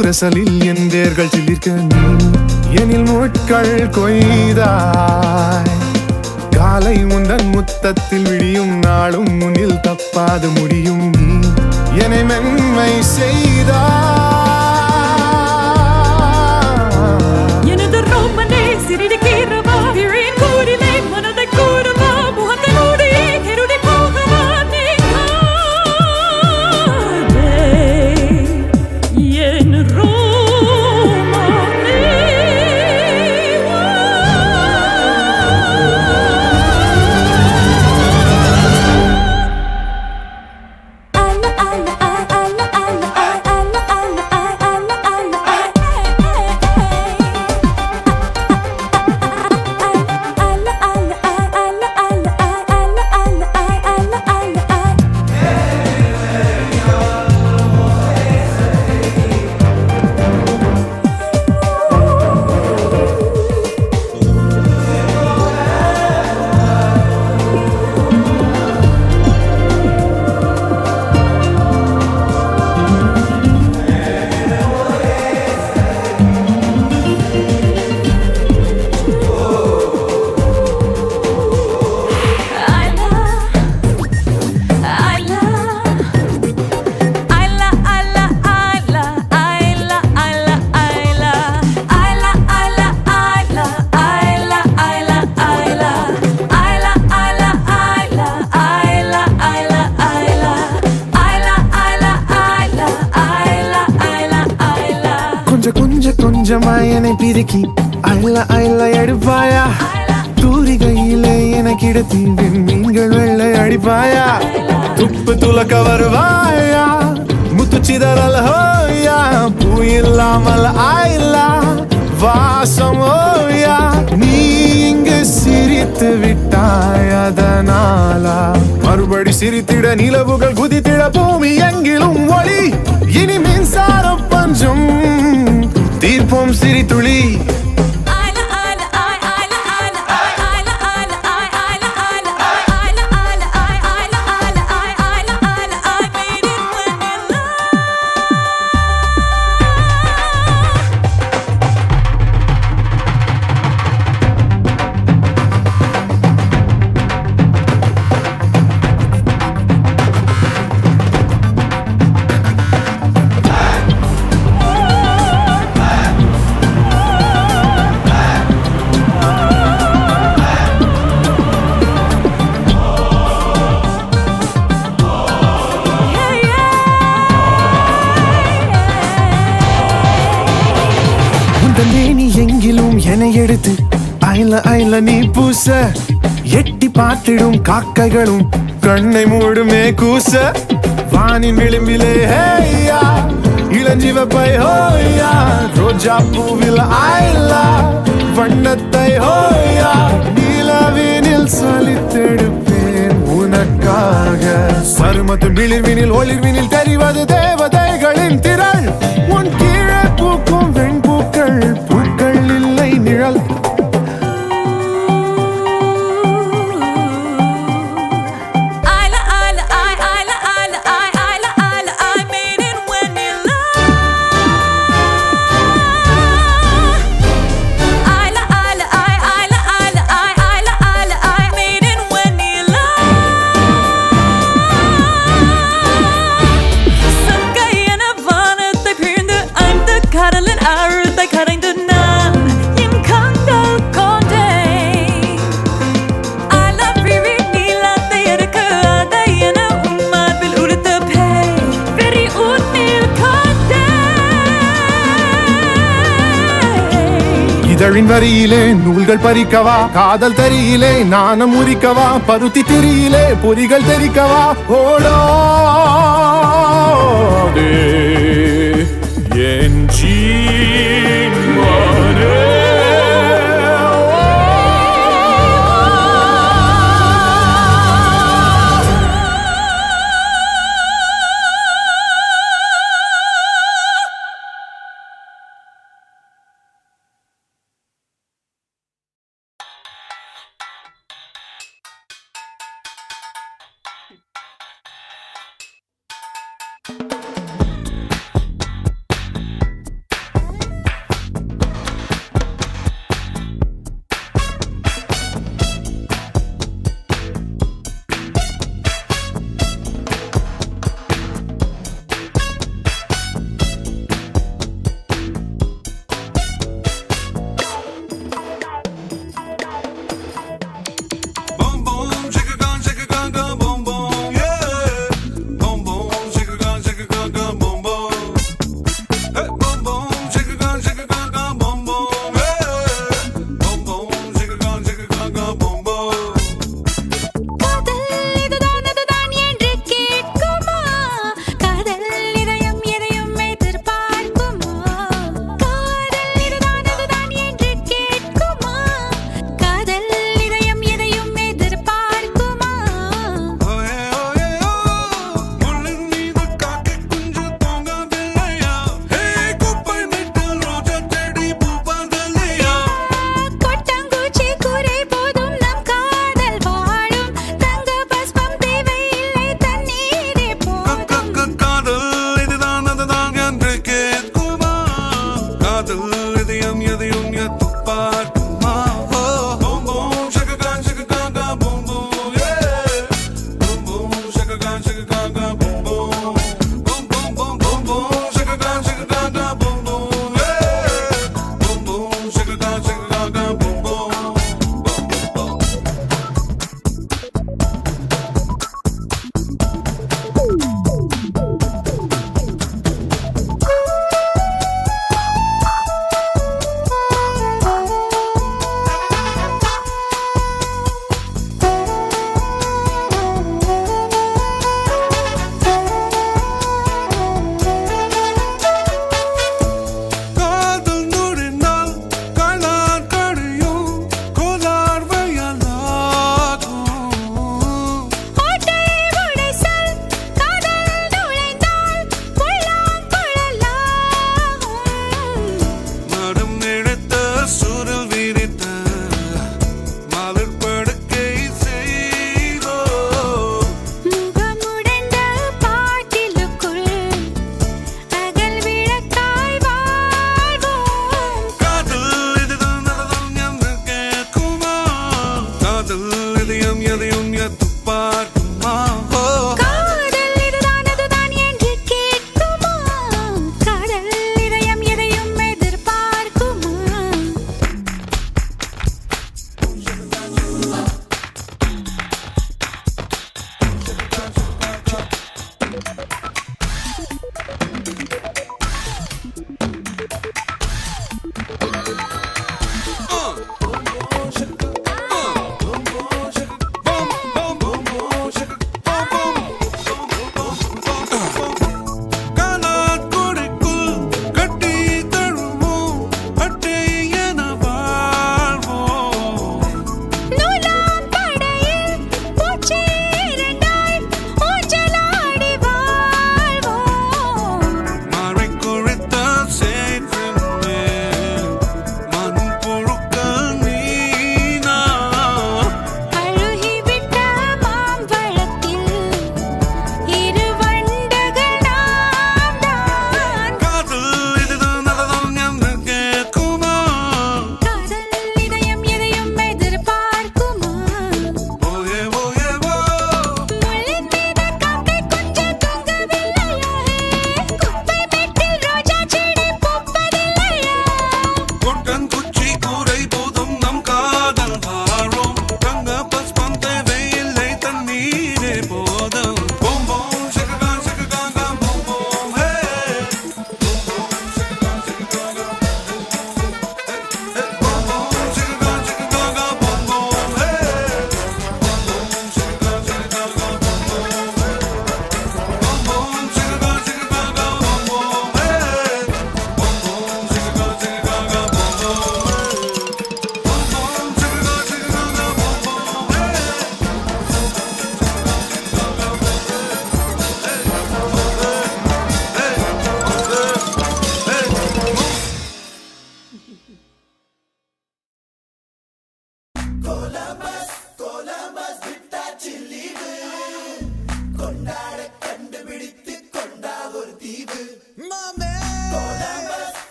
உரசலில் என் வேர்கள் சிலிர்க்க நீ எனில் முட்கள் கொய்தாய். காலை உந்தன் முத்தத்தில் விடியும் நாளும் முன்னில் தப்பாது முடியும் நீ என்னை மென்மை செய்தாய். கொஞ்சமாய் என்னை பிரிக்கி அள்ள அள்ள எடுப்பாயா. தூரிகையிலே என கிடத்தி நீங்கள் வெள்ளை அடிப்பாயா. துப்பு துலக்க வருவாயா முத்து சிதறல் ஹோயா. பூ இல்லாமல் ஆயில்லா வாசம் ஓயா. நீ இங்கு சிரித்து விட்டாய் அதனாலா மறுபடி சிரித்திட நிலவுகள் குதித்திட பூமி எங்கிலும் ஒளி. இனி மின்சார பஞ்சம் தீர்ப்போம் சிரித்துளி. எங்கிலும் என எடுத்து ஐல ஐல நீ பூச. எட்டி பார்த்திடும் காக்கைகளும் கண்ணை மூடுமே கூச. வானின் விளிம்பிலே ஹேயா இளஞ்சிவப்பை ஹோயா. ரோஜா பூவில் ஐலா வண்ணத்தை ஹோயா. நிலவினில் சலித்தெடுப்பேன் உனக்காக. சருமத்து விளிர்வினில் ஒளிர்வினில் தெரிவது தேவதைகளின் திரள். உன் கீழே பூக்கும் வெண்பூக்கள் பூக்கள் இல்லை நிழல். இதழின் வரியிலே நூல்கள் பறிக்கவா. காதல் தரியிலே நாணம் முறிக்கவா. பருத்தி திரியிலே பொறிகள் தெரிக்கவா. ஓடோ என் ஜீவனே.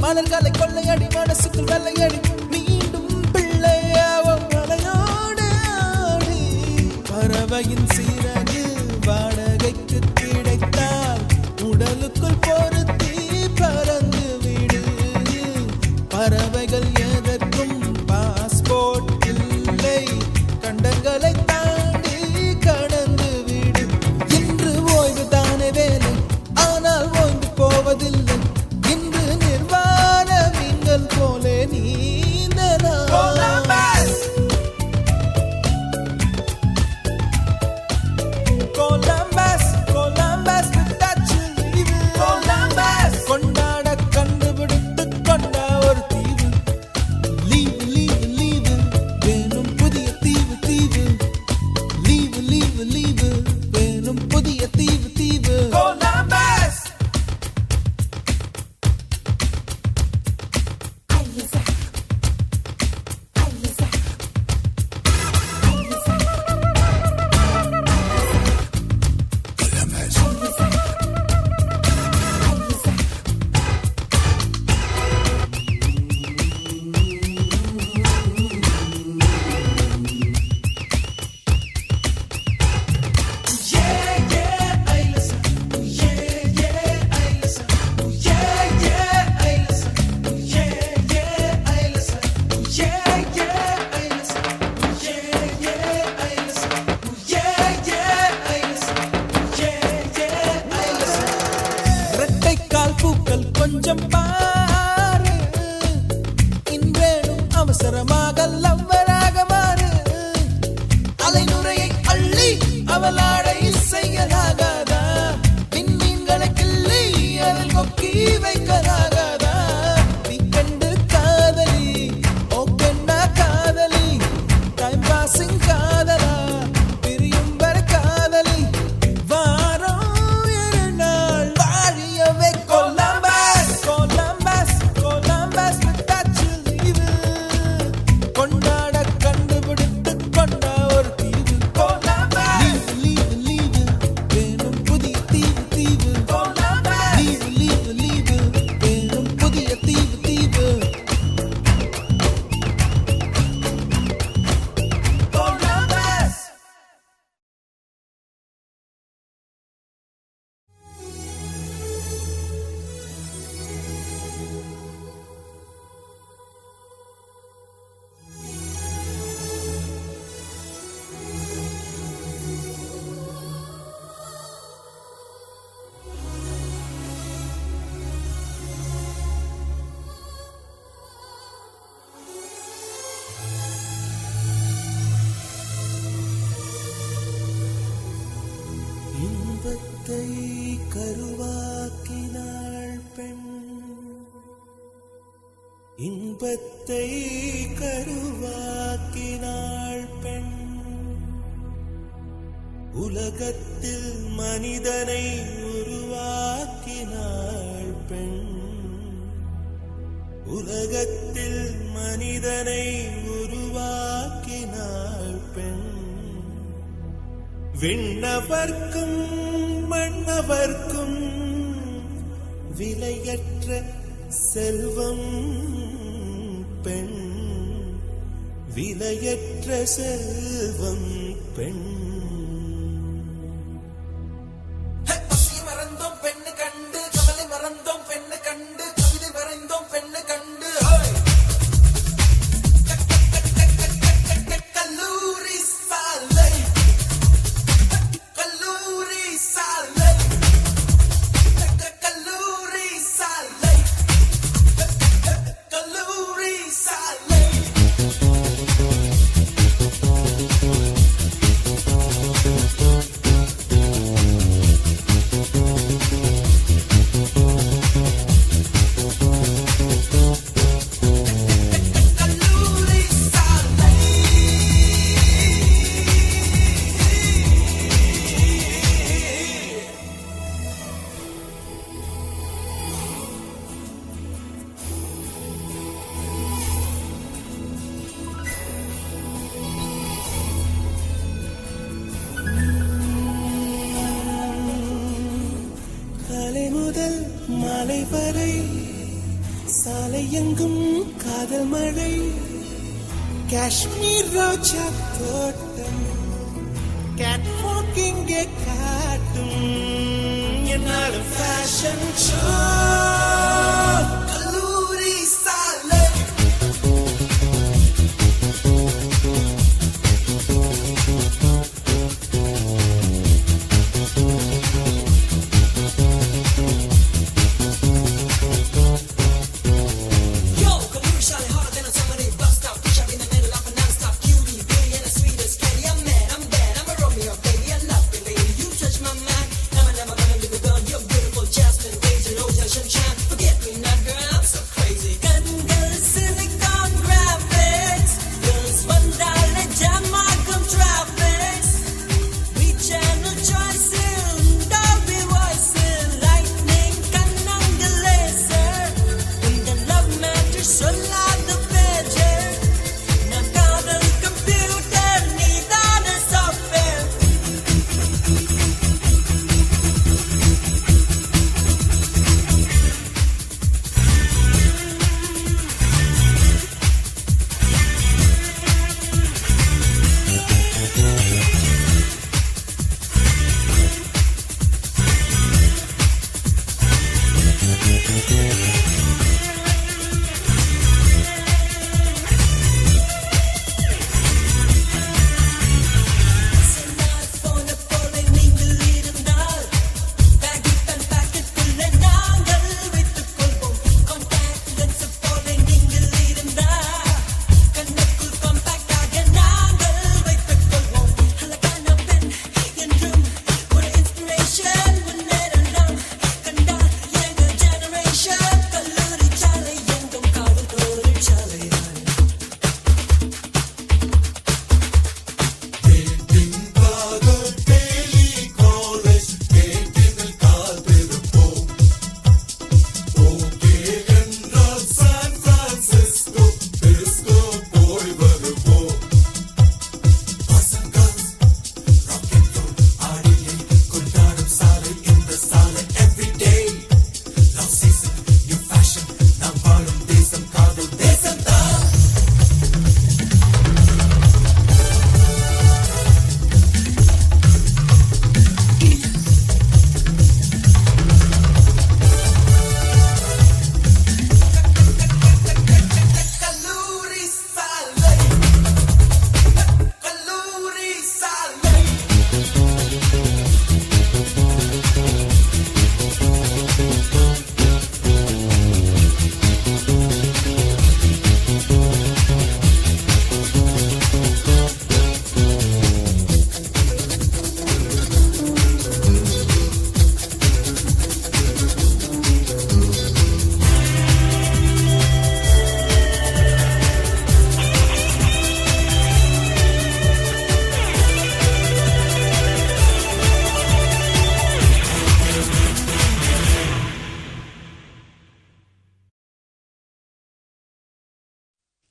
மலர்களை கொள்ளையடி மனசுக்குள் வெள்ளையடி மீண்டும் பிள்ளையாவும் மலையோடு ஆடி பறவையின் சீரகு வாடகைக்கு கிடைத்தால் உடலுக்குள் பொருத்தி பறந்து விடு பறவைகள் எதற்கும் பாஸ்போர்ட் இல்லை கண்டங்களை தாண்டி கடந்து விடு இன்று ஓய்வு தானே வேலை ஆனால் ஓய்ந்து போவதில்லை இன்று நிர்வாண மீன்கள் போலே நீந்தலாம் கொலம்பஸ் கொலம்பஸ் விட்டாச்சு லீவு கொலம்பஸ் கொண்டாட கண்டுபிடித்து கொண்ட ஒரு தீவு லீவு லீவு லீவு வேணும் புதிய தீவு தீவு லீவு லீவு லீவு வேணும் புதிய தீவு தீவு கொலம்பஸ் இரட்டைக்கால் பூக்கள் கொஞ்சம் பாரு இன்றேனும் அவசரமாக லவ்வராக மாறு அலைநுரையை அள்ளி அவளாடை செய்யலாகாதா விண்மீன்களை கிள்ளி அதில் கொக்கி வைக்கலாகாதா வீக்கெண்டு காதலி ஓகென்னா காதலி டைம் பாசிங் காதலா பிரியும் வர காதலி வாரம் இரு நாள் வாழியவே கொலம்பஸ் கொலம்பஸ் கொலம்பஸ் விட்டாச்சு லீவு கொண்டாட கண்டுபிடித்து கொண்ட ஒரு தீவு கொலம்பஸ் லீவு லீவு வேணும் புதிய தீவு தீவு கொலம்பஸ் லீவு லீவு லீவு வேணும் புதிய தீவு தீவு கொலம்பஸ் இன்பத்தை கருவாக்கினாள் பெண் இன்பத்தை கருவாக்கினாள் பெண் உலகத்தில் மனிதனை உருவாக்கினாள் பெண் உலகத்தில் மனிதனை உருவாக்கினாள் பெண் விண்ணவர்க்கும் மண்ணவர்க்கும் விலையற்ற செல்வம் பெண் விலையற்ற செல்வம் பெண் மறந்தோம் பெண்ணு கண்டு கவலை மறந்தோம் பெண்ணு கண்டு கவிதை வரைந்தோம் பெண்ணு கண்டு கல்லூரி சாலை கல்லூரி சாலை கல்லூரி சாலை கல்லூரி சாலை சாலை எங்கும் காதல் மழை காஷ்மீர் ரோஜா தோட்டம் கேட் வாக்கிங்கே காட்டும் என்னாலும் ஃபேஷன் ஷோ கல்லூரி சாலை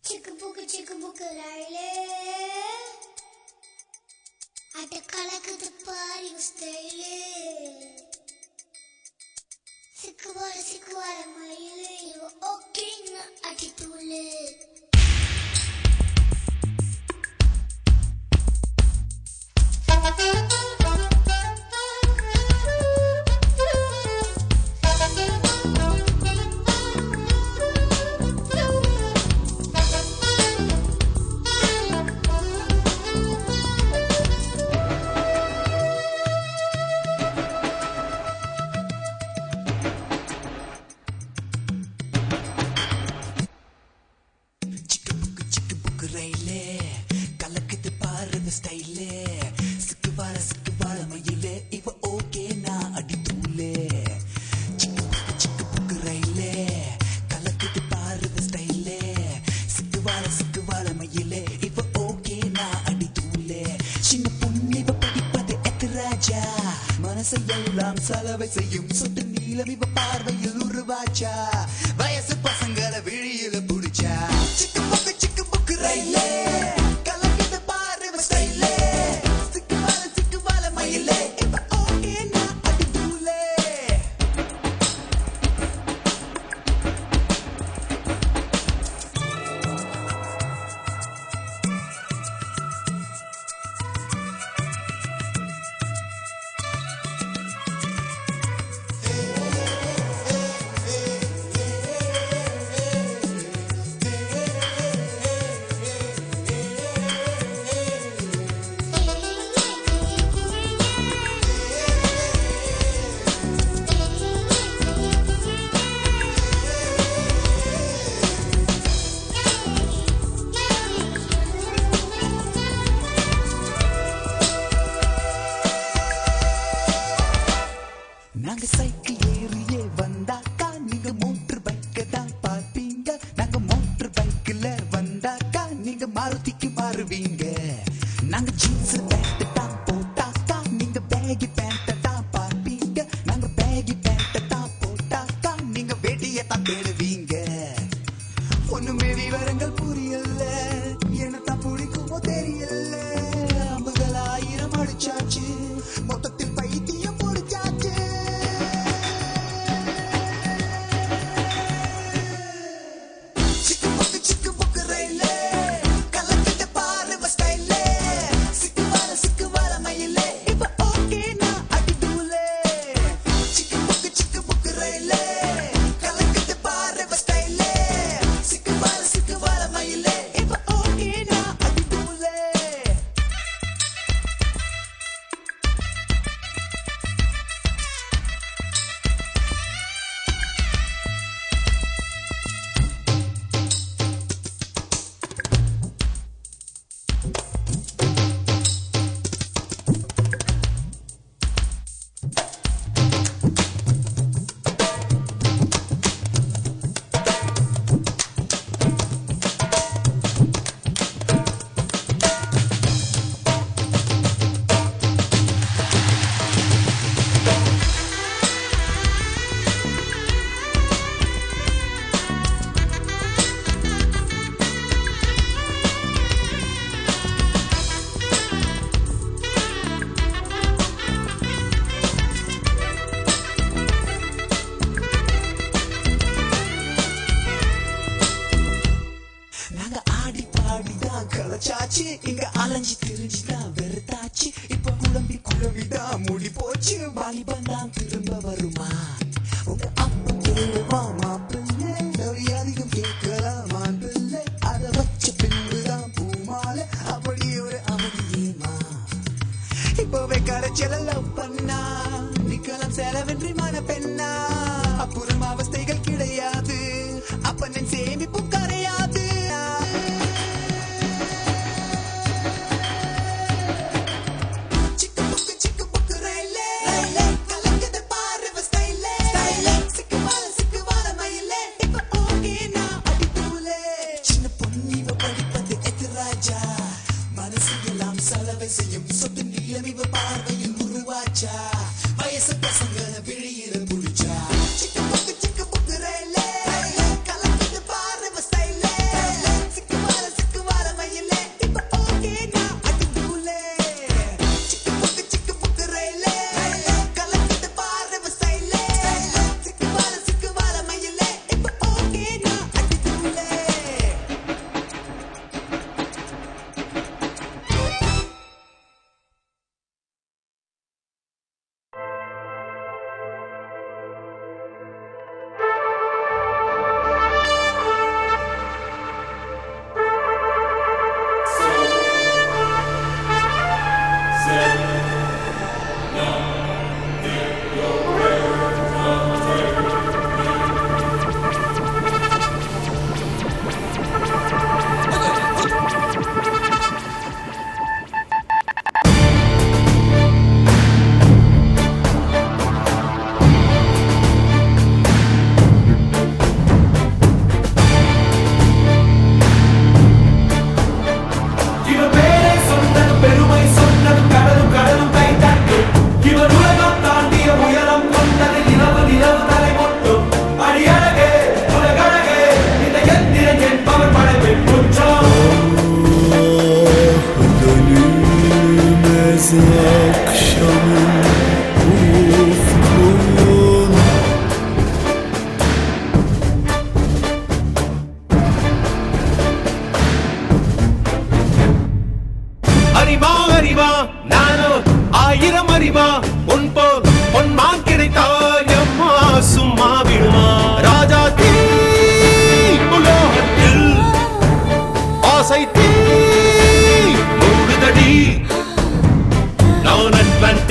Chick book raile Atta kalakadu paari style Sikkuwala mayile iva okay na attitude மனசையெல்லாம் சலவை செய்யும் சொட்டு நீலம் இவ பார்வையில் உருவாச்சா வயசு பசங்களை விழியில புடிச்சா சிக்கு புக்கு ரயிலே கலக்குது பாரு ஸ்டைலே சிக்கு வாழ மயிலே இப்ப ஓகே நான் அடி தூளே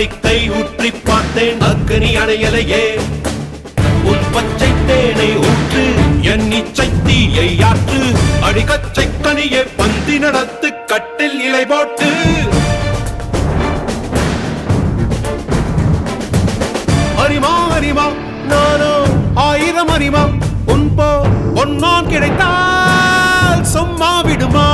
நம்பிக்கை ஊற்றி பார்த்தேன் அக்கனி அணையலையே உன் பச்சை தேனை ஊற்று என் இச்சை தீயை ஆற்று அடிகச்சை கனியை பந்தி நடத்து கட்டில் இலை போட்டு அறிமா அறிமா நானோ 1000 அறிமா உன் போ பொன்னான் கிடைத்தால் சும்மா விடுமா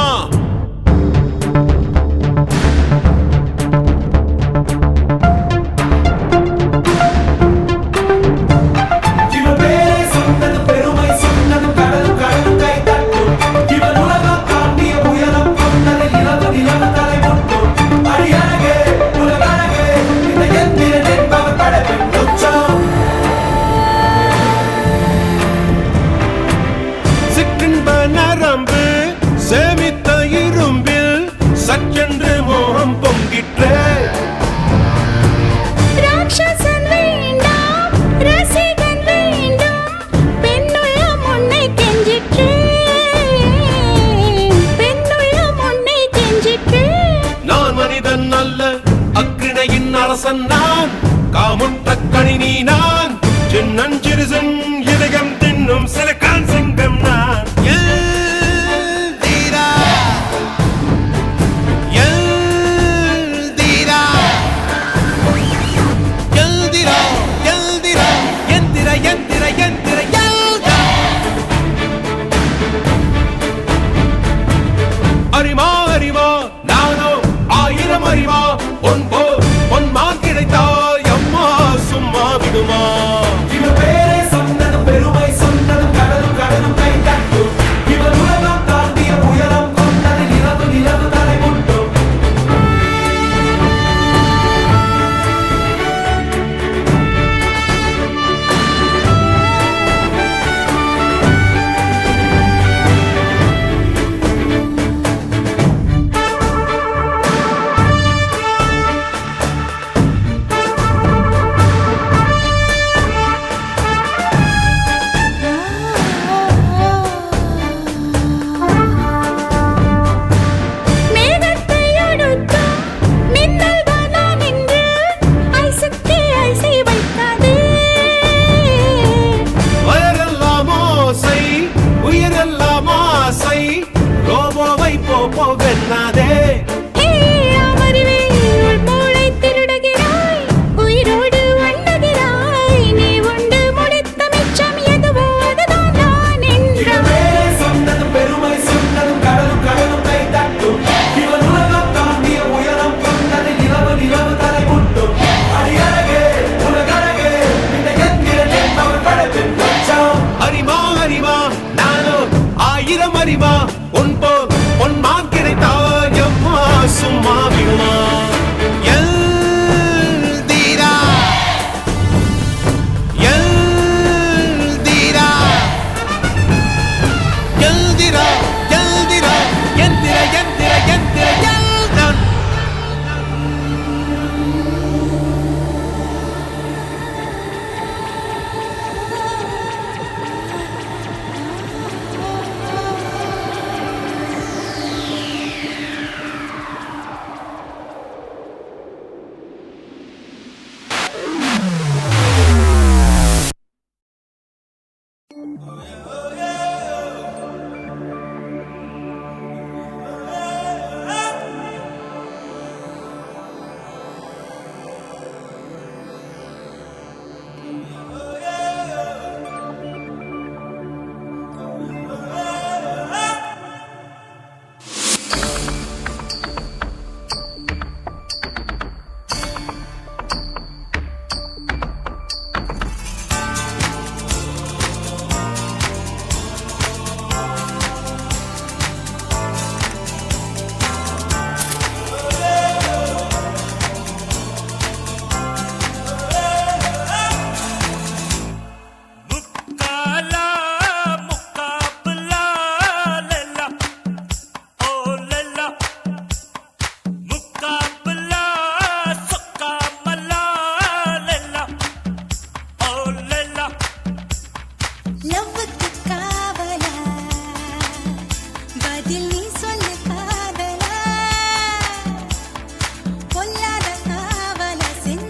சேமித்த இரும்பில் சற்றென்று மோகம் பொங்கிற்றே ராட்சசன் வேண்டாம் ரசிகன் வேண்டும் பெண்ணுள்ளம் உன்னை கெஞ்சிற்றே பெண்ணுள்ளம் உன்னை கெஞ்சிற்றே நான் மனிதன் அல்ல அக்கிணையின் அரசன் நான் காமுற்ற கணினி நான் சின்னஞ்சிறுசன் இதயம் தின்னும் சிலக்கான் சிங்கம் நான் அறிமா அறிமா நானோ 1000 அறிமா உன் போ பொன்மான் கிடைத்தாய் அம்மா சும்மா விடுமா இவன் பேரை சொன்னதும் பெருமை சொன்னதும் கடலும் கடலும் கை தட்டும் இவன் உலகம் தாண்டிய உயரம் கொண்டது நிலவு நிலவு தலை முட்டும் போகனாதே அமர்வேல் மூளை திருடுகிறாய் உயிரோடு வண்ணுகிறாய் நீ உண்டு முடித்த மிச்சம் எதுவோ அதுதான் நான் என்றான் சொன்னதும் பெருமை சொன்னதும் கடலும் கடலும் கை தட்டும் இவன் உலகம் தாண்டிய உயரம் கொண்டது நிலவு நிலவு தலை முட்டும் அடியழகே உலகழகே இந்த எந்திரன் என்பவன் படைப்பின் பட்சம் அறிமா அறிமா நானோ 1000 அறிமா உன் போ பொன்மான் கிடைத்தாய் அம்மா சும்மா விடுமா எல்தீரா எல்தீரா எல்தீரா எல்தீரா எந்திர எந்திர எந்திர எல்தான் பொல்லாத காவல செஞ்ச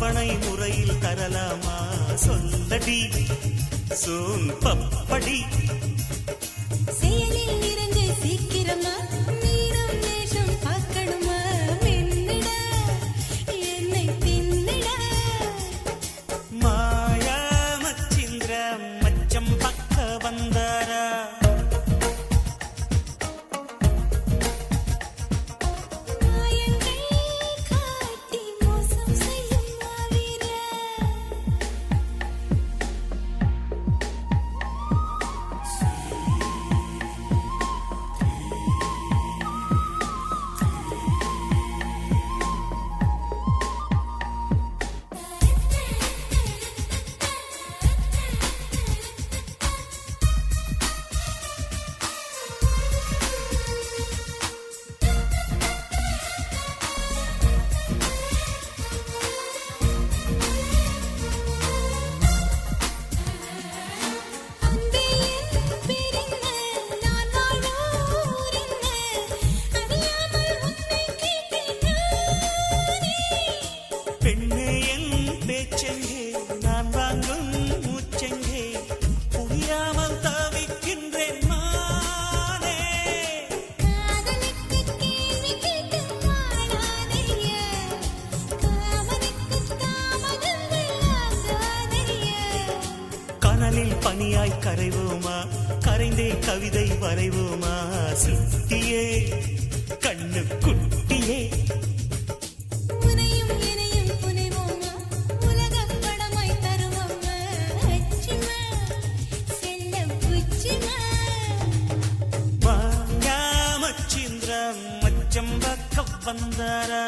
தவணை முறையில் தரலாமா சொல்லடி சோன் பப்படி செயலில் இறங்கு சீக்கிரமா நீரம் நேசம் பார்க்கணுமா மின்னிட என்னை தின்னிட மாயா மச்சிந்திர மச்சம் பக்க வந்தாரா மாயங்கள் காட்டி மோசம் செய்யும் மாவீரா பெண்ணே என் பேச்செங்கே நான் வாங்கும் மூச்செங்கே புரியாமல் தவிக்கின்றேன் மானே கனலில் பனியாய் கரைவோமா கரைந்தே கவிதை வரைவோமா சுட்டியே கண்ணு குட்டியே மச்சிந்திர மச்சம் பக்க வந்தாரா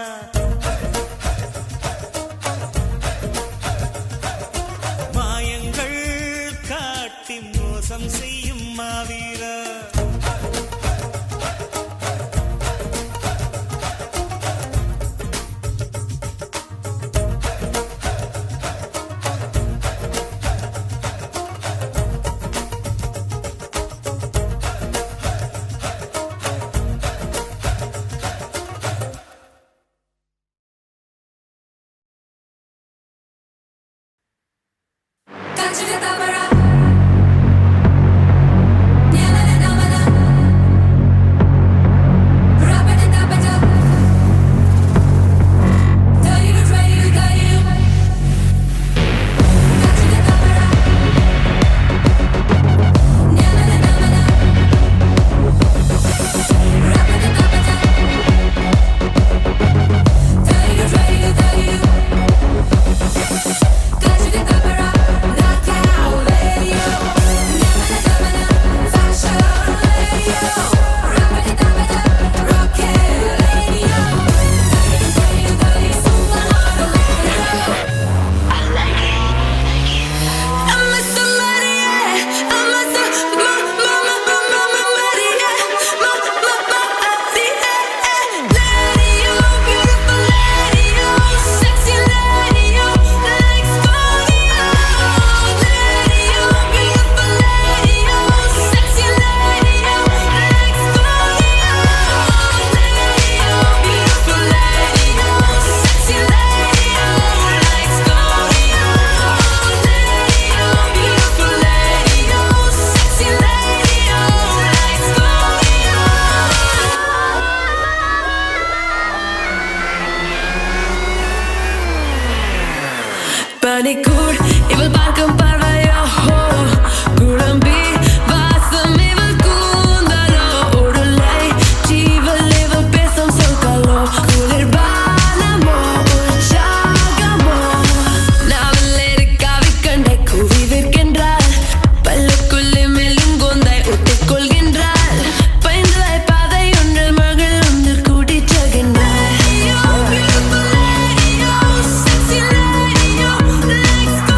மாயங்கள் காட்டி மோசம் செய்யும் மாவீரா பனிக்கூர் இவள் பார்க்கும் பார்வையோ குழம்பி வாசம் இவள் கூந்தலோ உடலை ஜீவல் இவள் பேசும் சொற்களோ குளிர்பானமோ உற்சாகமோ நாவல் எரிக்காவி கண்டை கூவி விற்கின்றாள் பல்லுக்குள்ளே மெல்லுங்கொந்தை ஒட்டிக் கொள்கின்றாள் பைந்தலை பாதை ஒன்றில் மகள் ஒன்று கூட்டிச் செல்கின்றாள் Let's go.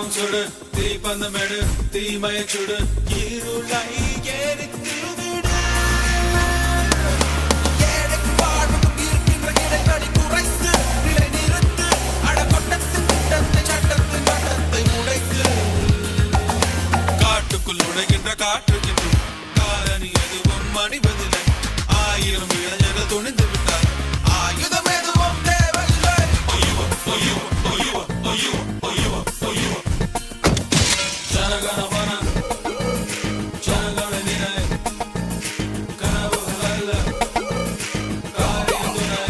தீபம் சுடு தீப்பந்தமெடு தீமைய சுடு இருளை எரித்து விடு ஏழைக்கு வாழ்வுக்கும் இருக்கின்ற இடைவெளி குறைத்து நிலை நிறுத்து அடக்கொட்டத்தின் திட்டத்தை சட்டத்தின் வட்டத்தை உடைத்து காட்டுக்குள் நுழைகின்ற காற்றுக்கு காலனி எதுவும் மணிவதில்லை 1000 இளைஞர்கள் துணிந்து விட்டார் ஆயுதம் எதுவும் தேவையில்லை ஜனகணமன ஜனகண நினை கனவுகள் அல்ல காரியம் துணை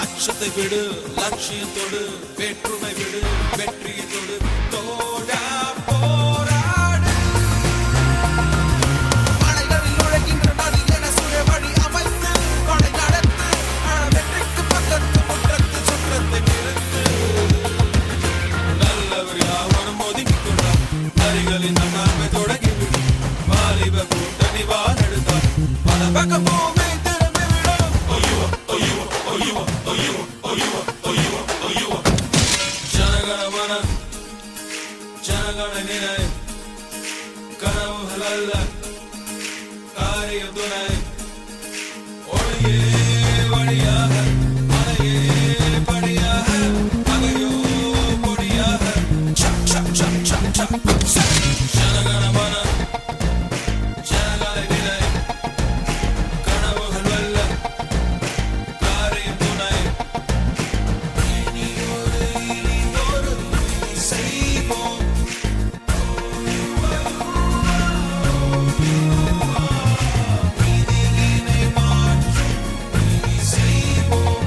அச்சத்தை விடு லட்சியத்தோடு வேற்றுமை விடு வெற்றியத்தோடு தோடா போராடு மலைகளில் நுழைகின்ற நதி என சுய வழி அமைத்து கொடை நடத்து வெற்றிக்கு பக்கத்து முற்றத்து சுற்றத்தை நிறுத்து நல்லவர் யாவரும் ஒதுக்கிக் கொண்டார் நரிகளின் நகாமை தொடங்கிவிடும் வாலிப கூட்டணி வாழெடுத்தார் பல பக்கம் பூமி திரும்பி விடும் ஜனகணமன ஜனகண நினை கனவுகள் அல்ல காரியம் துணை ஒளியே வழியாக மலையே படியாக மகையோ பொடியாக ஜனகணமன ஜனகண நினை கனவுகள் அல்ல காரியம் துணை இனியொரு இனிதொரு செய்வோம் நீதியினை மாற்றும் நீதி செய்வோம்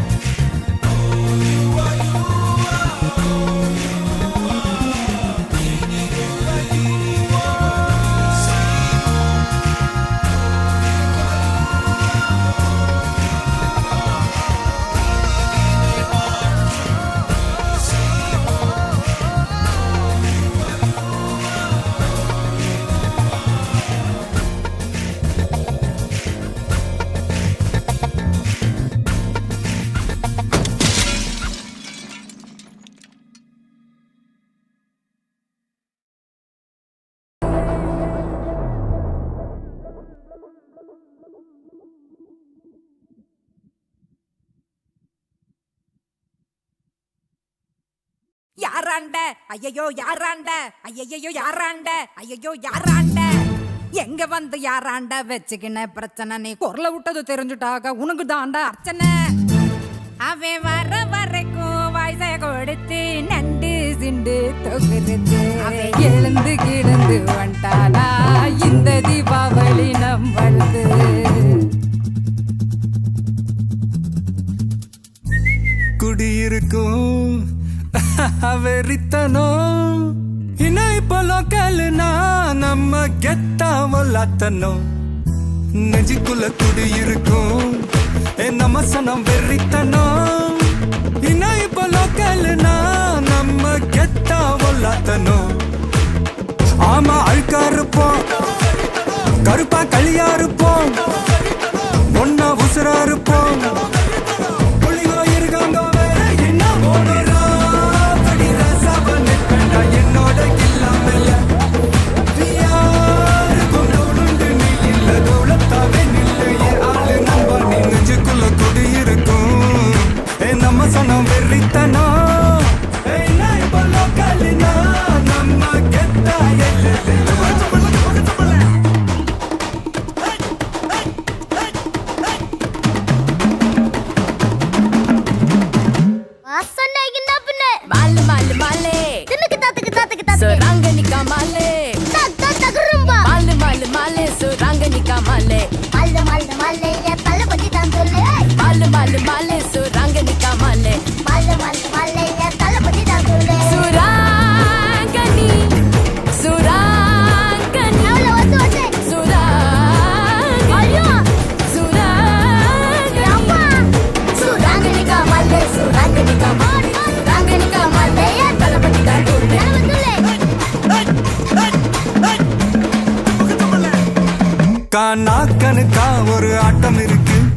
யாராண்ட ஐயையோ யாராண்ட ஐயையோ யாராண்ட ஐயையோ யாராண்ட எங்க வந்து யாராண்ட வச்சுக்கின பிரச்சனை நீ குரல விட்டது தெரிஞ்சுட்டாக உனக்கு தாண்டா அர்ச்சனை அவன் வர வரைக்கும் வயசை கொடுத்து நண்டு சிண்டு தொகுது எழுந்து கிடந்து வந்துட்டானா இந்த தீபாவளி நம்மளது குடியிருக்கும் வெறித்தனம் இன்னும் இப்போ லோக்கல்னா நம்ம கெத்தாமலாத்தனும் நெஞ்சுக்குள்ள குடியிருக்கும் நம்ம சனம் வெறித்தனம் இன்னும் இப்போ லோக்கல்னா நம்ம கெத்தாமலாத்தனும் ஆமா அழுக்கா இருப்போம் கருப்பா களியா இருப்போம் ஒன்னா உசுரா இருப்போம் என்னோட இல்லாமல தவிர நில்லு ஆளு நம்ப நீ நெஞ்சுக்குள்ள குடியிருக்கும் நம்ம சனம் வெறித்தனா நம்ம கெத்தா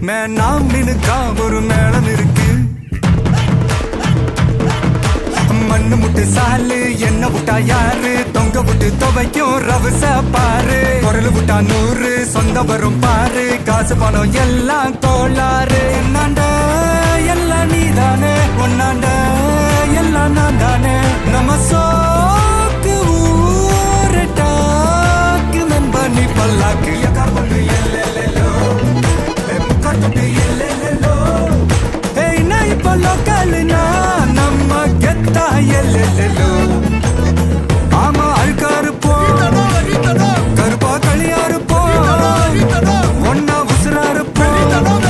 மேனாமினுக்கா ஒரு மேளம் இருக்கு. மண்ணு முட்டு சாலு என்ன விட்டா யாரு, தொங்க விட்டு துவைக்கும் ரவுச பாரு. குரல் விட்டா 100 சொந்த வரும் பாரு, காசு பணம் எல்லாம் கோளாறு. என்னாண்ட எல்லாம் நீதானே, ஒன்னாண்ட எல்லாம் நான் தானே. நம்ம சோக்கு ஊரு டாக்கு நண்ப நீ பல்லாக்கு. எக்கார் பண்ணு எல்லெல்லோ முக்கார் தொட்டு எல்லெல்லோ. ஏய் நான் இப்ப லோக்கல்னா நம்ம கெத்தா எல்லெல்லோ. ஆமா அழுக்காரு போ கருப்பா களியாரு போ ஒன்னா உசுராரு போ. என்னோட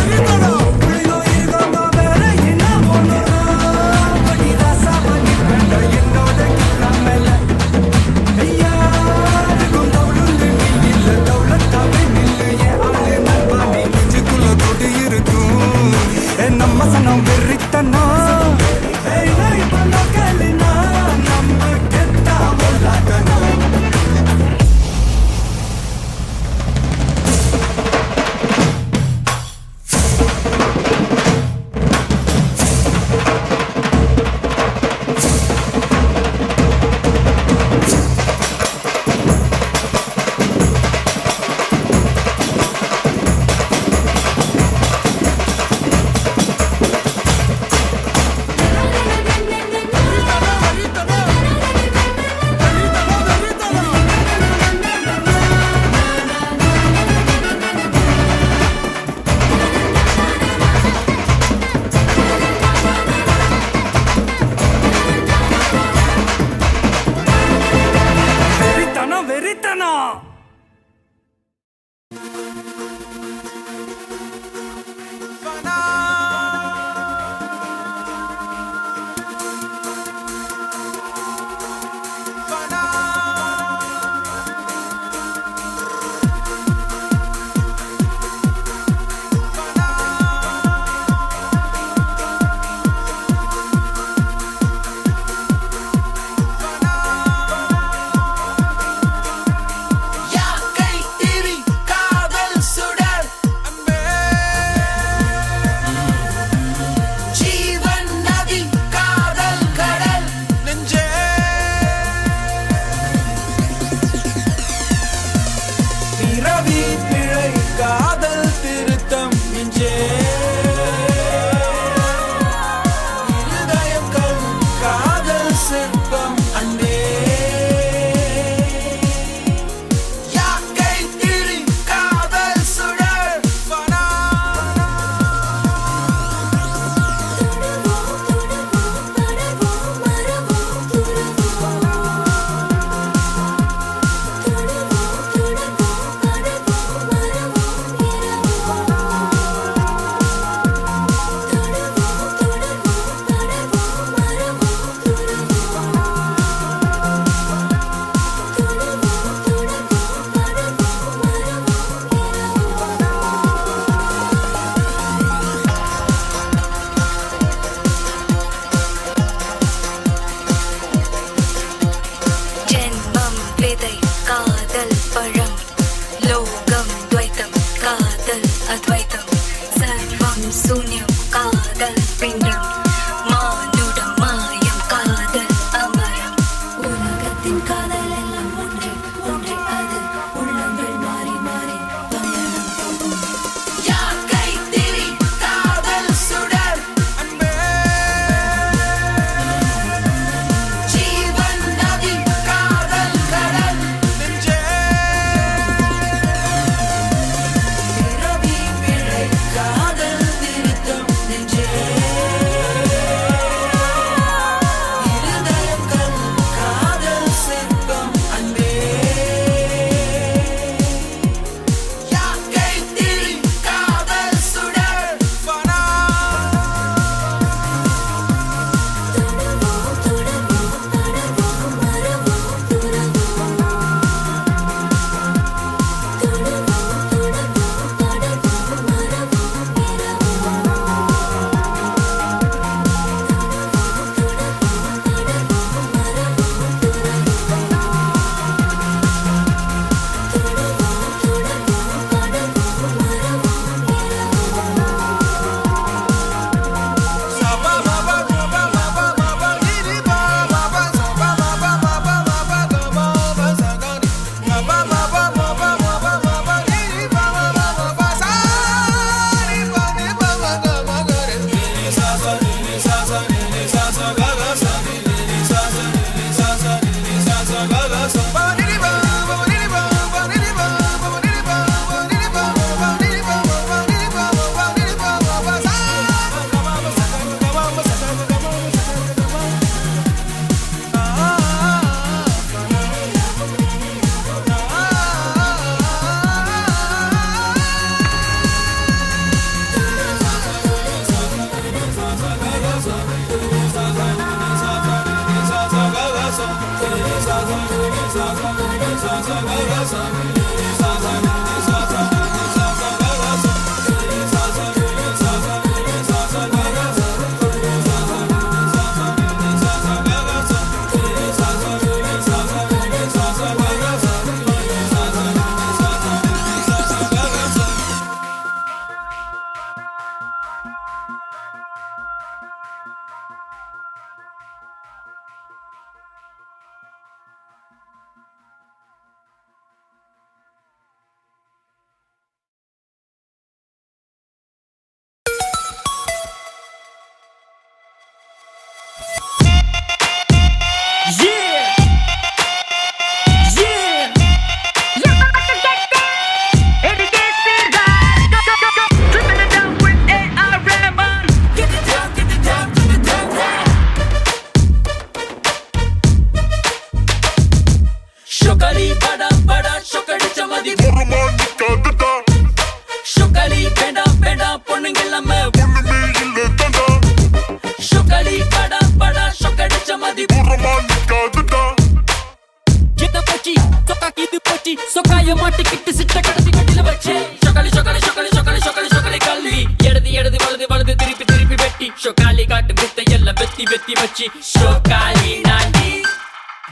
வெத்தி மச்சி ஷோக்காலி நாண்டி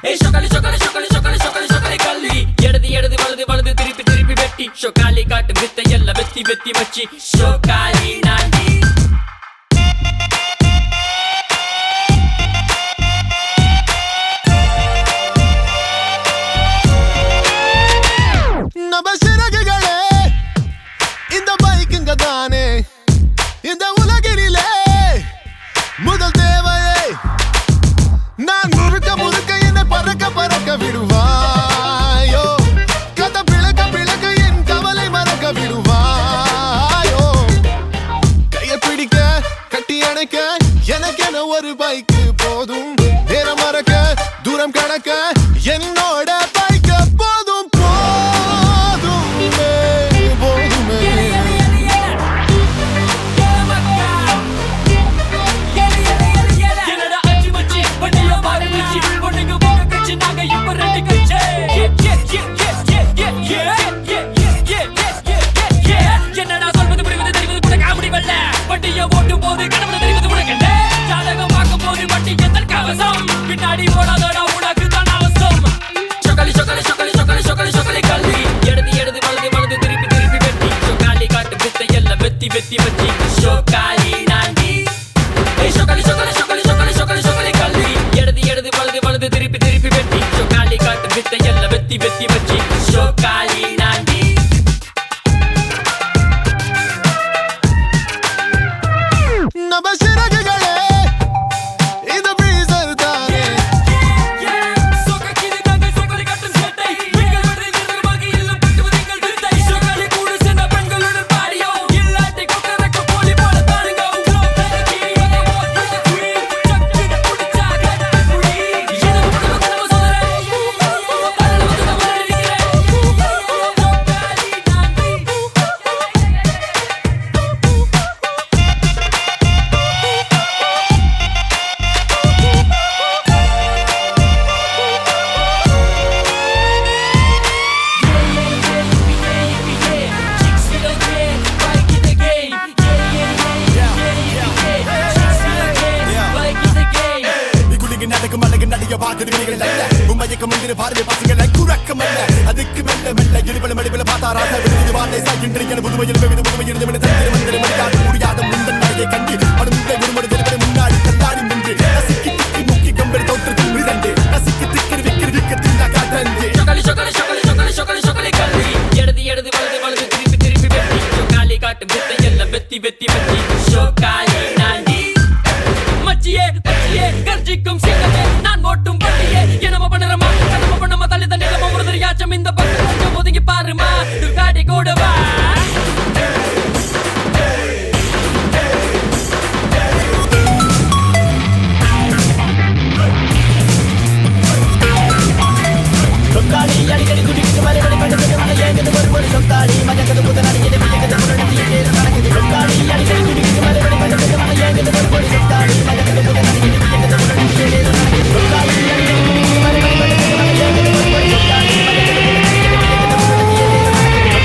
ஏய் ஷோக்காலி ஷோக்காலி ஷோக்காலி ஷோக்காலி ஷோக்காலி ஷோக்காலி கல்லி இடது இடது வலது வலது திருப்பி திருப்பி வெட்டி ஷோக்காலி காட்டு வித்தை எல்லாம் வெத்தி வெத்தி மச்சி ஷோக்காலி நாண்டி நம்ம சிறகுகளே இந்த பைக்குங்க தானே இந்த உலகினிலே முதல் தேவையே நான் முறுக்க முறுக்க என்னை பறக்க பறக்க விடுவாயோ கதை பிளக்க பிளக்க என் கவலை மறக்க விடுவாயோ கையை பிடிக்க கட்டி அணைக்க எனக்கென ஒரு பைக்கு போதும் நேரம் மறக்க தூரம் கடக்க என்னோட பைக்க போதும் போதுமே போதுமே என்னடா அச்சி மச்சி வண்டிய பாரு மச்சி பொண்ணுங்க போக கட்சி நாங்க இப்ப ரெண்டு கட்சி என்னடா சொல்வது புரிவது தெரிவது கூட காமெடி வெல்ல வண்டிய ஓட்டும் போது கடவுள தெரிவது உனக்கு என்ன ஜாதகம் பார்க்கும் போது வண்டி எத்தன் கவசம் பின்னாடி ஓடாதடா உனக்கு தான் அவசரம் ஷோக்காலி ஷோக்காலி ஷோக்காலி ஷோக்காலி ஷோக்காலி ஷோக்காலி கல்லி இடது இடது வலது வலது திருப்பி திருப்பி வெட்டி ஷோக்காலி காட்டு வித்தை எல்லாம் வெத்தி வெத்தி வெத்தி ஷோக்காலி நாண்டி ஏய் ஷோக்காலி ஷோக்காலி ஷோக்காலி ஷோக்காலி ஷோக்காலி ஷோக்காலி கல்லி இடது இடது வலது வலது திருப்பி திருப்பி வெட்டி ஷோக்காலி காட்டு வித்தை எல்லாம் வெத்தி வெத்தி வெச்சி ஷோக்காலி நாண்டி நம்ம சிறகுகளே இந்த பிரீசர் தானே சோக்காலி நாங்க சோக்காலி காட்டும் சேட்டை நீங்கள் விடுறது நிர்வாகி எல்லாம் பட்டுவது எங்கள் வித்தை ஷோக்காலி கூட சென்ற பெண்களுடன் பாடியோ இல்லாட்டி கொக்கரக்க போலி போல தாருங்க உங்களோ தரக்கி இந்த குடி சக்கிட குடிச்சா கட்ட குடி இது நம்ம நம்ம சொல்றே தரல வந்து நம்ம நினைக்கிறேன் ஷோக்காலி நாண்டி நடக்கும் அழகு நடிக பார்க்குறீர்கள் அல்ல உண்மைக்கு முந்திர பார்வை பசங்களை குறக்கம் அல்ல அதுக்கு மெல்ல மெல்ல இடுபல மடிபல பார்த்தாராக விருது வார்த்தை சாகின்றீங்க புதுமையில் புதுமையில் முடியாத முடியாத முந்தன் மழையை கண்டு அடுத்த விரும்புவது தெரிவது முன்னாடி தந்தாடி நின்று நசுக்கி திக்கி முக்கி கம்பெனி தோற்றத்தில் விழுந்து நசுக்கி திக்கி விக்கி விக்கத்தில் நகாதந்து ஷோக்காலி ஷோக்காலி ஷோக்காலி ஷோக்காலி ஷோக்காலி ஷோக்காலி கல்லி இடது இடது வலது வலது திருப்பி திருப்பி வெட்டி ஷோக்காலி காட்டு வித்தை எல்லாம் வெத்தி வெத்தி வெத்தி ஷோக்காலி நாண்டி மச்சியே மச்சியே கர்ஜிக்கும் சிங்கமே நான் ஓட்டும் பட்டியே என்னமோ பண்ணுறமா கனமோ பண்ணமா தள்ளி தள்ளி நம்ம ஒரு தெரியாச்சம் இந்த பக்கம் கொஞ்சம் ஒதுங்கி பாருமா துர்காடி கூட வா சொக்காளி அடிக்கடி குடிக்கிட்டு மறுபடி படுத்து மழை ஏங்குது ஒரு சொக்காளி மகக்கது புத நடிக்கிறது வியக்கது சொக்காளி அடிக்கடி குடிக்கிட்டு மறுபடி படுத்து மழை ஏங்குது ஒரு சொக்காளி மகக்கது புத நடிக்கிறது வியக்கது சொக்காளி அடிக்கடி குடிக்கிட்டு மறுபடி படுத்து மழை ஏங்குது ஒரு சொக்காளி மகக்கது புத நடிக்கிறது வியக்கது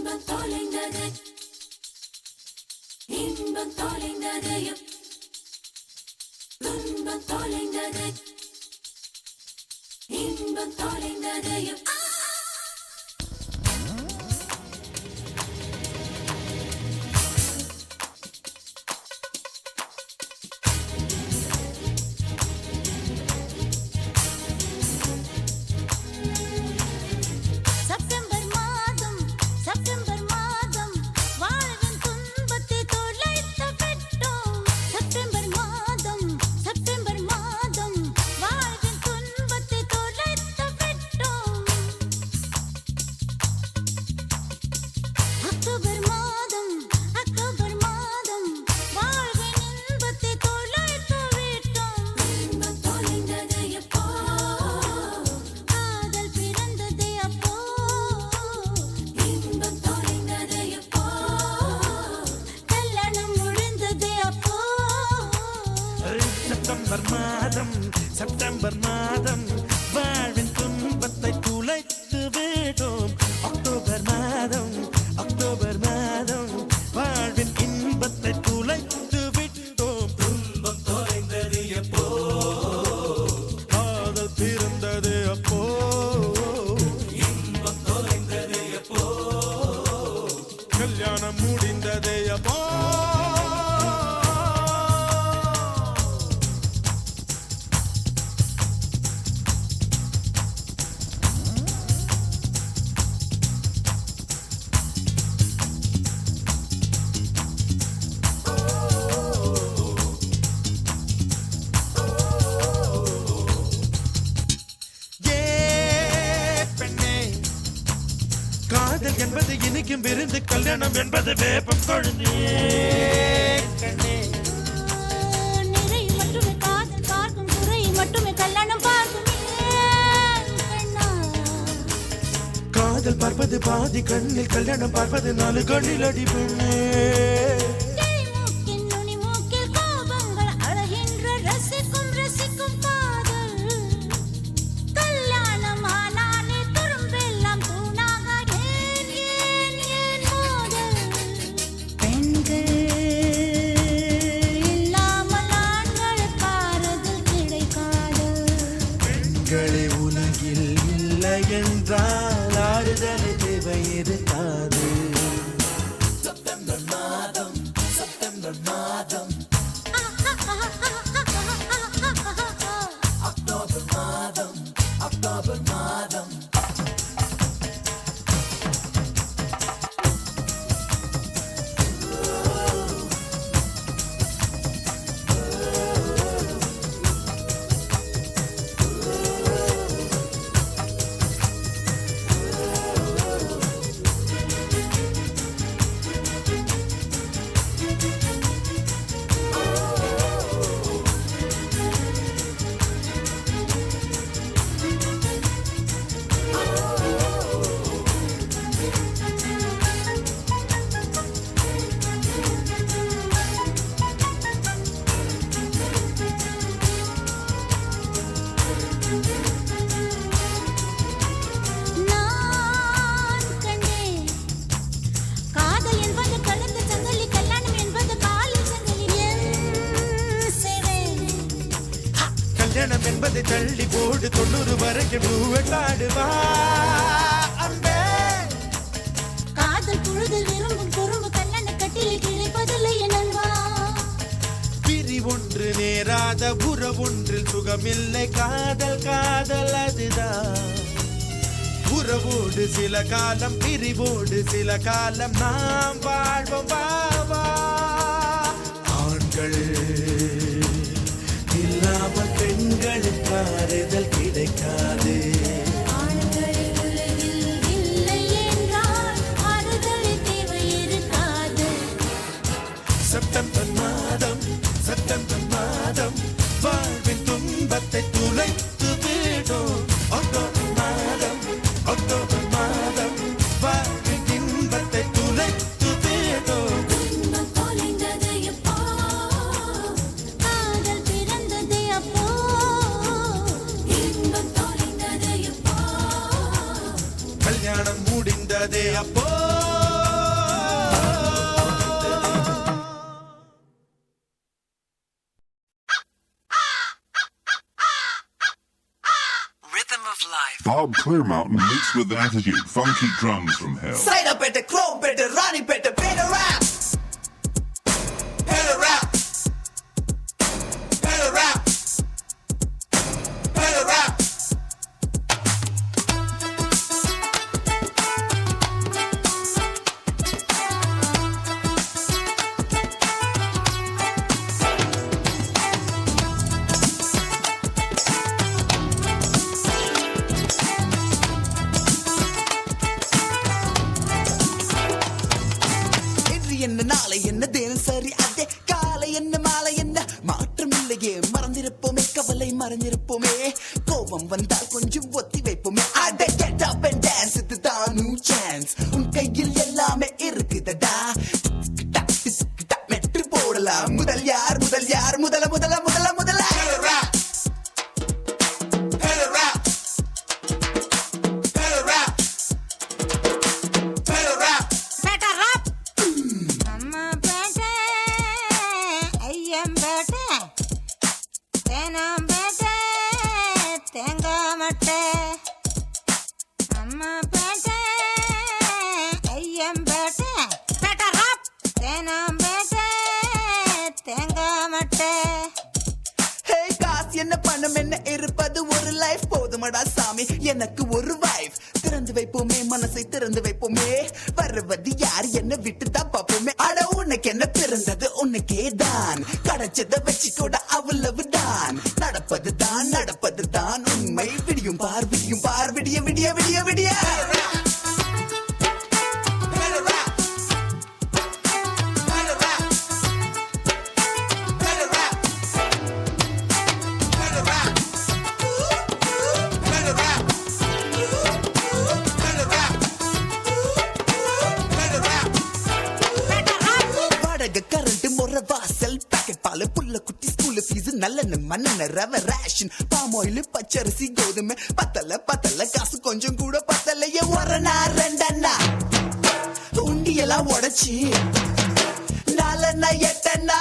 இன்பம் தொலைந்தது இன்பம் தொலைந்தது துன்பம் தொலைந்தது இன்பம் தொலைந்தது செப்டம்பர் மாதம் செப்டம்பர் மாதம் வாழ்வின் துன்பத்தை தொலைத்து விட்டோம் செப்டம்பர் மாதம் வாழ்வின் துன்பத்தை தொலைத்து விட்டோம் அக்டோபர் மாதம் வாழ்வின் இன்பத்தை தொலைத்து விட்டோம் இன்பம் தொலைந்தது எப்போ காதல் பிறந்ததே அப்போ இன்பம் தொலைந்தது எப்போ கல்யாணம் முடிந்ததே அப்போ செப்டம்பர் மாதம் வாழ்வின் துன்பத்தை துளைத்து விட்டோம் அக்டோபர் மாதம் வாழ்வின் இன்பத்தை துளைத்து விட்டோம் துன்பம் தொலைந்தது எப்போ காதல் பிறந்தது அப்போ இன்பம் தொலைந்தது எப்போ கல்யாணம் முடிந்தது அப்போ ஏ பெண்ணே காதல் என்பது இனிக்கும் விருந்து கல்யாணம் என்பது வேப்பம் கொழுந்தே கண்ணே நிறை மட்டுமே காதல் பார்க்கும் குறை மட்டுமே கல்யாணம் பார்க்கும் ஏன் பெண்ணா காதல் பார்ப்பது பாதி கண்ணில் கல்யாணம் பார்ப்பது 4 கண்ணில் அடி பெண்ணே மூக்கின் நுனி மூக்கில் கோபங்கள் அழகின்ற ரசிக்கும் காதல் கல்யாணம் ஆனாலே துரும்பெல்லாம் தூணாக ஏன் மோதல் பெண்கள் இல்லாமல் ஆண்களுக்கு ஆறுதல் கிடைக்காது பெண்களே உலகில் இல்லை என்றால் ஆறுதல் தேவை இருக்காது செப்டம்பர் மாதம் அக்டோபர் மாதம் நான் கண்டேன் காதல் என்பது கலந்த சங்கிலி கல்யாணம் என்பது காலில் சங்கிலி என் சிறை கல்யாணம் என்பதை தள்ளி போடு 90 வரைக்கும் பூவெட்டாடுவா அன்பே காதல் புழுதல் விரும்பும் குறும்பு கல்யாண கட்டில் கிடைப்பதில்லை நண்பா பிரி ஒன்று நேராத உறவொன்றில் சுகமில்லை காதல் அதுதான் உறவோடு சில காலம் பிரிவோடு சில காலம் நாம் வாழ்வோம் பாவா ஆண்கள் இல்லாமல் பெண்களுக்கு ஆறுதல் கிடைக்காது ஆண்கள் உலகில் இல்லை என்றால் ஆறுதல் தேவை இருக்காது செப்டம்பர் மாதம் வாழ்வின் துன்பத்தை துளைத்து விடும் அக்டோபர் மாதம் வாழ்வின் இன்பத்தை துளைத்து விடும் இன்பம் தொலைந்தது எப்போ காதல் பிறந்ததே அப்போ இன்பம் தொலைந்தது எப்போ கல்யாணம் முடிந்ததே அப்போ Bob Clearmountain meets with attitude. Funky drums from hell. Saidapet Chromepet Ranipet பேட rap பேட rap பேட rap பேட rap என்ன நாளை என்ன தினம் சரி அதே காலை என்ன மாலை என்ன மாற்றம் இல்லையே மறந்திருப்போமே கவலை மறந்திருப்போமே கோபம் வந்தால் கொஞ்சம் ஒத்தி வைப்போமே அட get up and dance இதுதான் new chance உன் கையில் எல்லாமே இருக்குதடா மெட்டு போடலாம் முதல் யார் முதல் யார் முதல முதல முதல முதல என்ன பணம் என்ன இருப்பது ஒரு லைஃப் போதுமடா சாமி எனக்கு ஒரு வைஃப் திறந்து வைப்போமே மனசை திறந்து வைப்போமே வருவது யார் என்ன விட்டு தான் பார்ப்போமே அட உனக்கு என்ன பிறந்தது உனக்கே தான் கிடைச்சதை வச்சு கூட அவ்வளவு தான் நடப்பது தான் உண்மை விடியும் பார் விடிய விடிய விடிய விடிய கரண்ட் முறை வாசல் பாக்கெட் பால் புள்ள குட்டி ஸ்கூல் ஃபீஸ் நல்லெண்ணெய் மண்ணெண்ணெய் ரவை ரேஷன் பாம் ஆயில் பச்சரிசி கோதுமை பத்தல காசு கொஞ்சம் கூட பத்தலையே ஒரணா ரெண்டண்ணா உண்டியெல்லாம் உடைச்சி நாலண்ணா எட்டண்ணா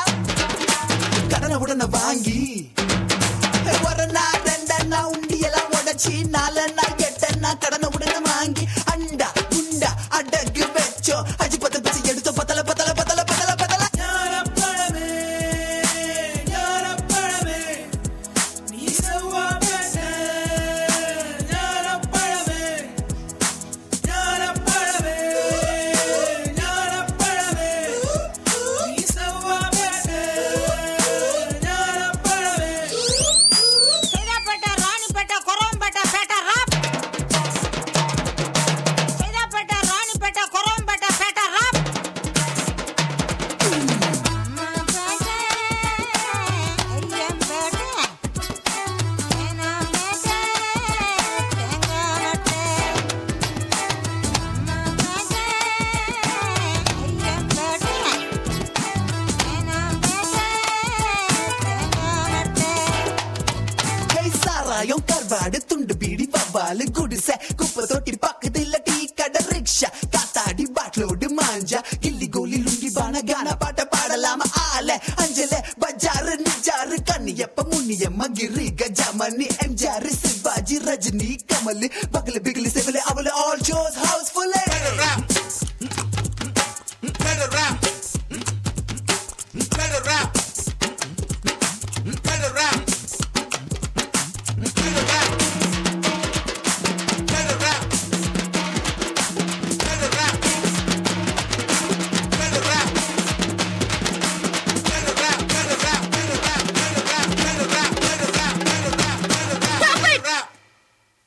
கடனை உடனே வாங்கி ஒரணா ரெண்டண்ணா உண்டியெல்லாம் உடைச்சி நாலண்ணா எட்டண்ணா கடனை உடனே வாங்கி அண்டா குண்டா அடகு வச்சோம் அஜி பத்தல் பச்சு எடுத்தோம் பத்தல பத்தல பத்தல பத்தல பத்தல கர்வாடு துண்டு பீடி பவாலு குடிசை குப்பை தொட்டி பக்கத்துல டீ கடை ரிக்ஷா காத்தாடி பாட்லோடு மாஞ்சா கில்லி கோலி லுங்கி பான கான பாட்ட பாடலாம ஆல அஞ்சல பஜாரு நிஜாரு கண்ணியப்ப முன்னியம்மா கிரி கஜாமணி எம்ஜாரு சிவாஜி ரஜினி கமல் பகல பிகலி செவல அவள ஆல் ஷோஸ் ஹவுஸ்ஃபுல்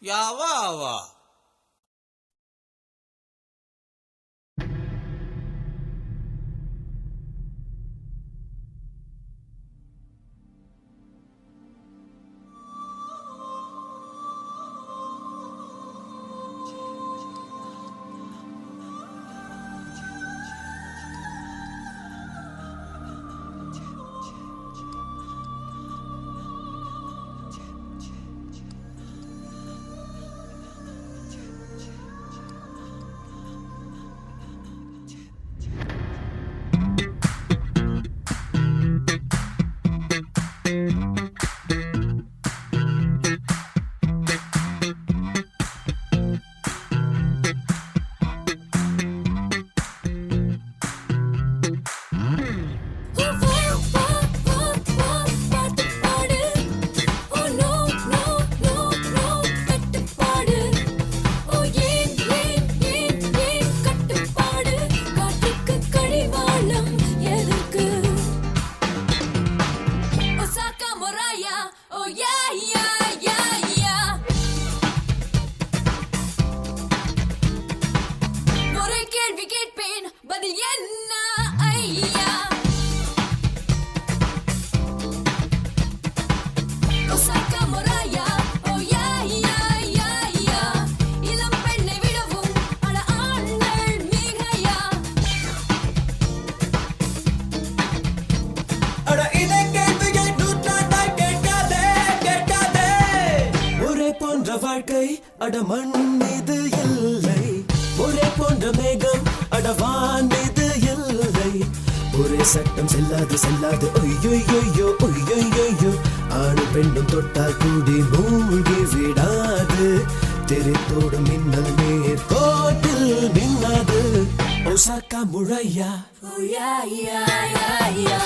யாவா ஒசாக்கா மொராயா ஓ யா யா யா யா இளம் பெண்ணை விடவும் அட ஆண்கள் மிகையா அட இதை கேள்வியை நூற்றாண்டாய் கேட்காதே கேட்காதே ஒரே போன்ற வாழ்க்கை அட மண் மீது இல்லை ஒரே போன்ற மேகம் அட வான் மீது இல்லை ஒரே சட்டம் செல்லாது செல்லாது ஒய்யொய்யோ ஒய்யொய்யோ ஆணு பெண்ணும் தொட்டால் கூடி மூழ்கி விடாது தெரித்தோடும் மின்னல் நேர் கோட்டில் மின்னாது ஒசாக்கா முழையா ஓ யா யா யா யா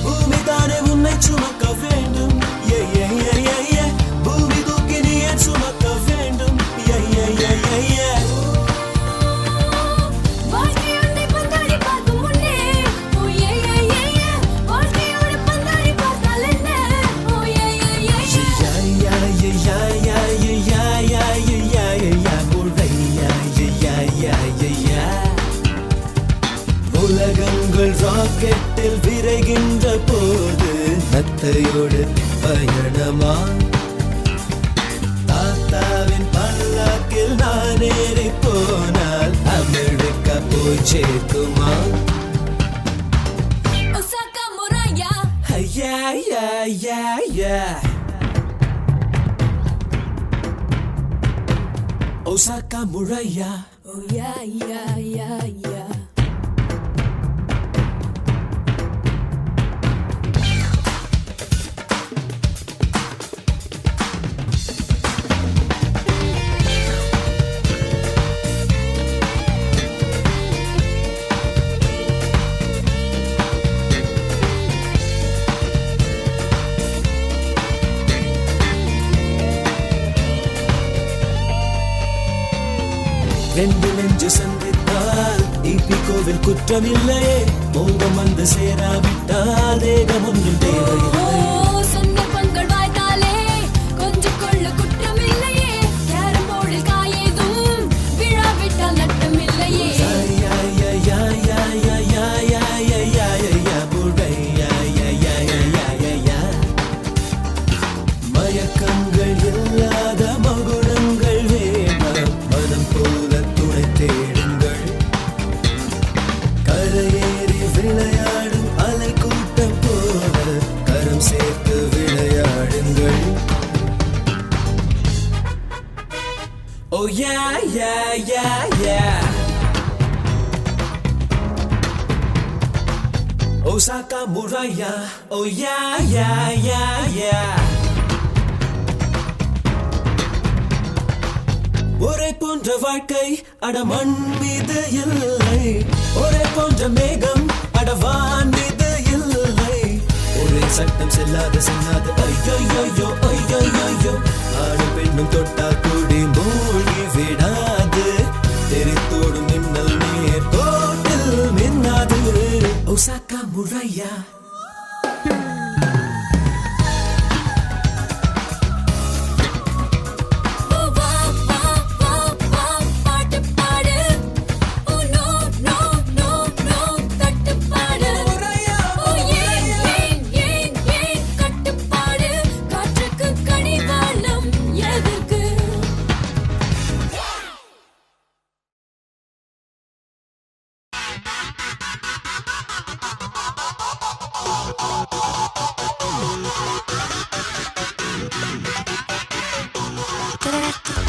பூமி தானே உன்னை சுமக்க வேண்டும் ஏ ஏ ஏ ஏ ஏ பூமி தூக்கி நீ ஏன் சுமக்க வேண்டும் ஏ ஏ ஏ ஏ ஏ வாழ்க்கையோட பந்தாடி பார்க்கும் முன்னே ஓ ஏ ஏ ஏ ஏ வாழ்க்கையோட பந்தாடி பார்த்தால் என்ன ஓ ஏ ஏ ஏ ஏ யா யா யா யா யா யா யா யா யா யா முழையா யா யா யா யா உலகங்கள் ராக்கெட்டில் விரைகின்ற போது நத்தையோடு பயணமா தாத்தாவின் பல்லாக்கில் நான் ஏறி போனால் அமெரிக்கா போய் சேர்க்குமா ஒசாக்கா மொராயா யா யா யா யா ஒசாக்கா முழையா ஓ யா யா யா யா ரெண்டு நெஞ்சு சந்தித்தால் ஈபி கோவில் குற்றமில்லையே மோகம் வந்து சேராவிட்டால் தேகம் ஒன்றும் தேவையில்லை சந்தர்ப்பங்கள் வாய்த்தாலே கொஞ்சம் கொள்ள குற்றம் இல்லையே கேரம் போர்டில் காயேதும் விழாவிட்டால் நட்டம் இல்லையே யா யா யா யா யா யா யா யா யா யா யா முழை யா யா யா யா யா யா யா மயக்கங்கள் இல்லாத மகுடங்கள் வேண்டாம் மனம் போல துணை தேடுங்கள் கரையேறி விளையாடும் அலை கூட்டம் போல கரம் சேர்த்து விளையாடுங்கள் ஓ யா யா யா யா ஒசாக்கா முழையா ஓ யா யா யா யா ஒரே போன்ற வாழ்க்கை அட மண் மீது இல்லை ஒரே போன்ற மேகம் அட வான் மீது இல்லை ஒரே சட்டம் செல்லாது செல்லாது ஐயோ ஐயோ ஆடு பெண்ணும் தொட்டா கூடி மூழ்கி விடாது தெரித்தோடும் மின்னல் நேர் கோட்டில் மின்னாது ஒசாக்கா முழையா பாட்டு பாடு oh no no no no தட்டுப்பாடு ஓ ஏன் கட்டுப்பாடு காற்றுக்கு கடிவாளம் எதற்கு Da-da-da-da.